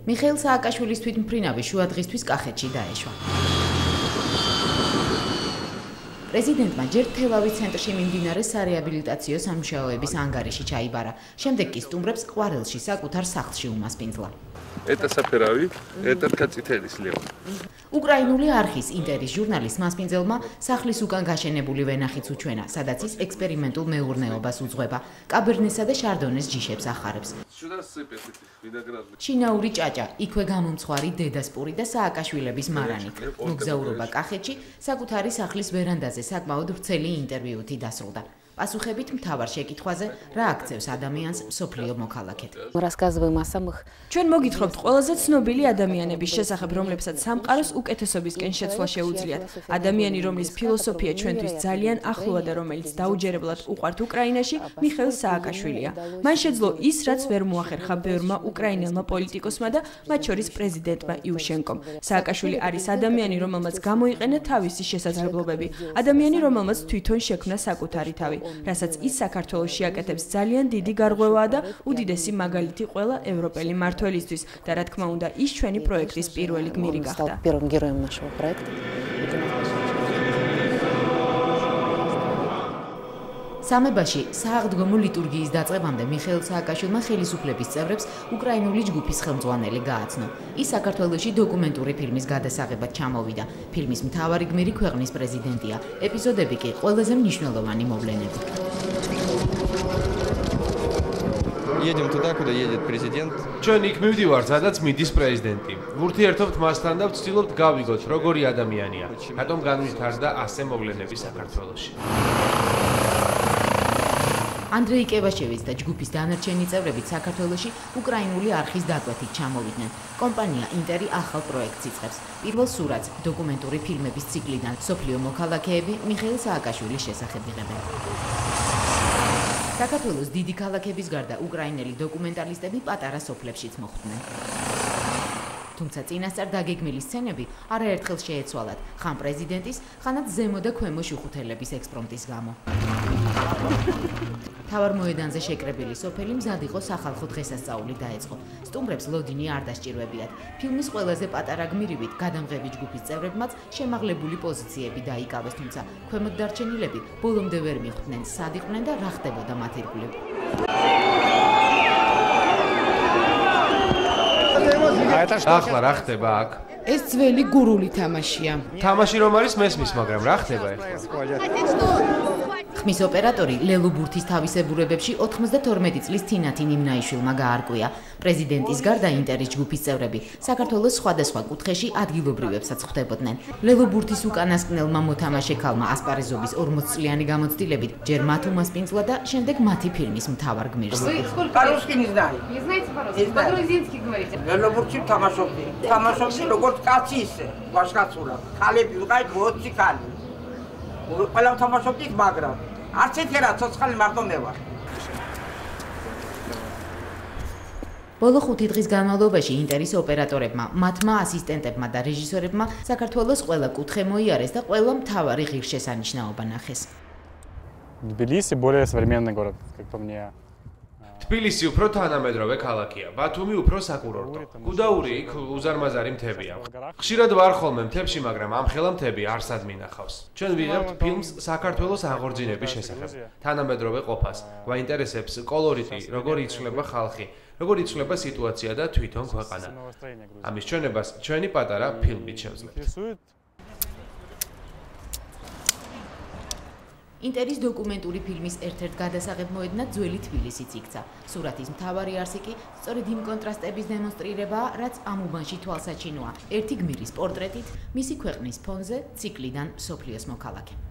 მიხეილ სააკაშვილის თვითმფრინავი შუადღისთვის კახეთში დაეშვა. პრეზიდენტმა ჯერ თელავის ცენტრში მიმდინარე სარეაბილიტაციო სამუშაოების ანგარიში ჩაიბარა, შემდეგ კი სტუმრებს ყვარელში საკუთარ სახლში უმასპინძლა. Это саперави, это ткацითელის ლეო. უკრაინული არხის ინტერის ჟურნალის მასპინძელმა სახლის უკან გაშენებული ვენახიც უჩვენა, სადაც ის ექსპერიმენტულ მეურნეობას უძღვება, კაბერნესა და შარდონეს ჯიშებს ახარებს. შინაური ჭაჭა, იქვე გამომცხვარი დედასპური და სააკაშვილების მარანი. მოგზაურობა კახეთში საკუთარი სახლის ვერანდაზე საკმაოდ ვრცელი ინტერვიუთი დასრულდა. პასუხებით მთავარ შეკითხვაზე, რა აქცევს ადამიანს მსოფლიო მოქალაქედ. ჩვენ მოგითხრობთ ყველაზე ცნობილი ადამიანების შესახებ, რომლებსაც სამყაროს უკეთესობისკენ შეცვლა შეუძლიათ. ადამიანი, რომლის ფილოსოფია ჩვენთვის ძალიან ახლოა და რომელიც დაუჯერებლად უყვართ უკრაინაში, მიხეილ სააკაშვილია. მან შეძლო ის, რაც ვერ მოახერხა ბევრმა უკრაინელმა პოლიტიკოსმა და მათ შორის პრეზიდენტმა იუშენკომ. სააკაშვილი არის ადამიანი, რომელმაც გამოიყენა თავისი შესაძლებლობები, ადამიანი, რომელმაც თვითონ შექმნა საკუთარი თავი. რასაც ის საქართველოში აკეთებს ძალიან დიდი გარღვევაა და უდიდესი მაგალითი ყველა ევროპელი მმართველისთვის და რა თქმა უნდა ის ჩვენი პროექტის პირველი გმირი გახდა. სამებაში სააღდგომო ლიტურგიის დაწყებამდე მიხეილ სააკაშვილმა ხელისუფლების წევრებს უკრაინული ჯგუფის ხელმძღვანელი გააცნო. ის საქართველოში დოკუმენტური ფილმის გადასაღებად ჩამოვიდა. ფილმის მთავარი გმირი ქვეყნის პრეზიდენტია. ეპიზოდები კი ყველაზე მნიშვნელოვანი მოვლენები. Едем туда, куда едет президент. ჩვენ იქ მივდივართ, სადაც მიდის პრეზიდენტი. ვურთიერთობთ მასთან და ვცდილობთ გავიგოთ, როგორი ადამიანია. რატომ განვითარდა ასე მოვლენები საქართველოში. ანდრეი კევაშევის და ჯგუფის დანარჩენი წევრებიც საქართველოში უკრაინული არხის დაკვეთით ჩამოვიდნენ. კომპანია ინტერი ახალ პროექტს იწყებს. პირველ სურათს დოკუმენტური ფილმების ციკლიდან მსოფლიო მოქალაქეები მიხეილ სააკაშვილის შესახებ იღებენ. საქართველოს დიდი ქალაქების გარდა უკრაინელი დოკუმენტალისტები პატარა სოფლებშიც მოხვდნენ. თუმცა წინასწარ დაგეგმილი სცენები არაერთხელ შეეცვალათ ხან პრეზიდენტის, ხანაც ზემო და ქვემო შუხუთელების ექსპრომტის გამო. თავარ მოედანზე შეკრებილი სოფელი მზად იყო სახალხო დღესასწაული დაეწყო. სტუმრებს ლოდინი არ დასჭირვებიათ. ფილმის ყველაზე პატარა გმირივით გადამღები ჯგუფის წევრებმაც შემაღლებული პოზიციები დაიკავეს, თუმცა ქვემოთ დარჩენილები ბოლომდე ვერ მიხვდნენ, სად იყვნენ და რა ხდებოდა მათ ირგვლივ. ახლა რა ხდება აქ? ეს ძველი გურული თამაშია. თამაში რომ არის მესმის, მაგრამ რა ხდება ახლა? ხმის ოპერატორი ლელო ბურთის თავისებურებებში 92 წლის თინათი ნიმნაიშვილმა გაარკვია. პრეზიდენტის გარდა ინტერის ჯგუფის წევრები საქართველოს სხვადასხვა კუთხეში ადგილობრივებსაც ხვდებოდნენ. ლელო ბურთის უკანასკნელმა მოთამაშე ქალმა ასპარეზობის 40 წლიანი გამოცდილებით ჯერ მათ უმასპინძლა და შემდეგ მათი ფილმის მთავარ გმირს. По-русски не знаю. Не знаете по-русски? По-грузински говорите. Лело бურთში თამაშობდი. თამაშობდი როგორც კაცი ისე, ვაშკაცურად. ქალები ვიყავით 20 ქალი. ყველა თამაშობდით, მაგრამ არც ერთი რა ცოცხალი მარტო მე ვარ. ბოლო 5 დღის განმავლობაში ინტერის ოპერატორებმა, მათმა ასისტენტებმა და რეჟისორებმა საქართველოს ყველა კუთხე მოიარეს და ყველა მთავარი ღირსშესანიშნაობა ნახეს. Тбилиси более современный город, как по мне. თბილისი უფრო თანამედროვე ქალაქია, ბათუმი უფრო საკურორტო. გუდაური იქ უზარმაზარი მთები აქვს. ხშირად ვარ ხოლმე მთებში, მაგრამ ამ ხელა მთები არც ადმინახავს. ჩვენ ვიღებთ ფილმს საქართველოს აღორძინების შესახებ, თანამედროვე ყოფას. გვაინტერესებს კოლორიტი, როგორ იცვლება ხალხი, როგორ იცვლება სიტუაცია და თვითონ ქვეყანა. ამის ჩვენებას ჩვენი პატარა ფილმით შევძლებთ. ინტერის დოკუმენტური ფილმის ერთ-ერთ გადასაღებ მოედნად ძველი თბილისიც იქცა. სურათის მთავარი არსი კი სწორედ იმ კონტრასტების დემონსტრირებაა, რაც ამ უბანში თვალსაჩინოა. ერთი გმირის პორტრეტით, მისი ქვეყნის ფონზე ციკლიდან მსოფლიოს მოქალაქე.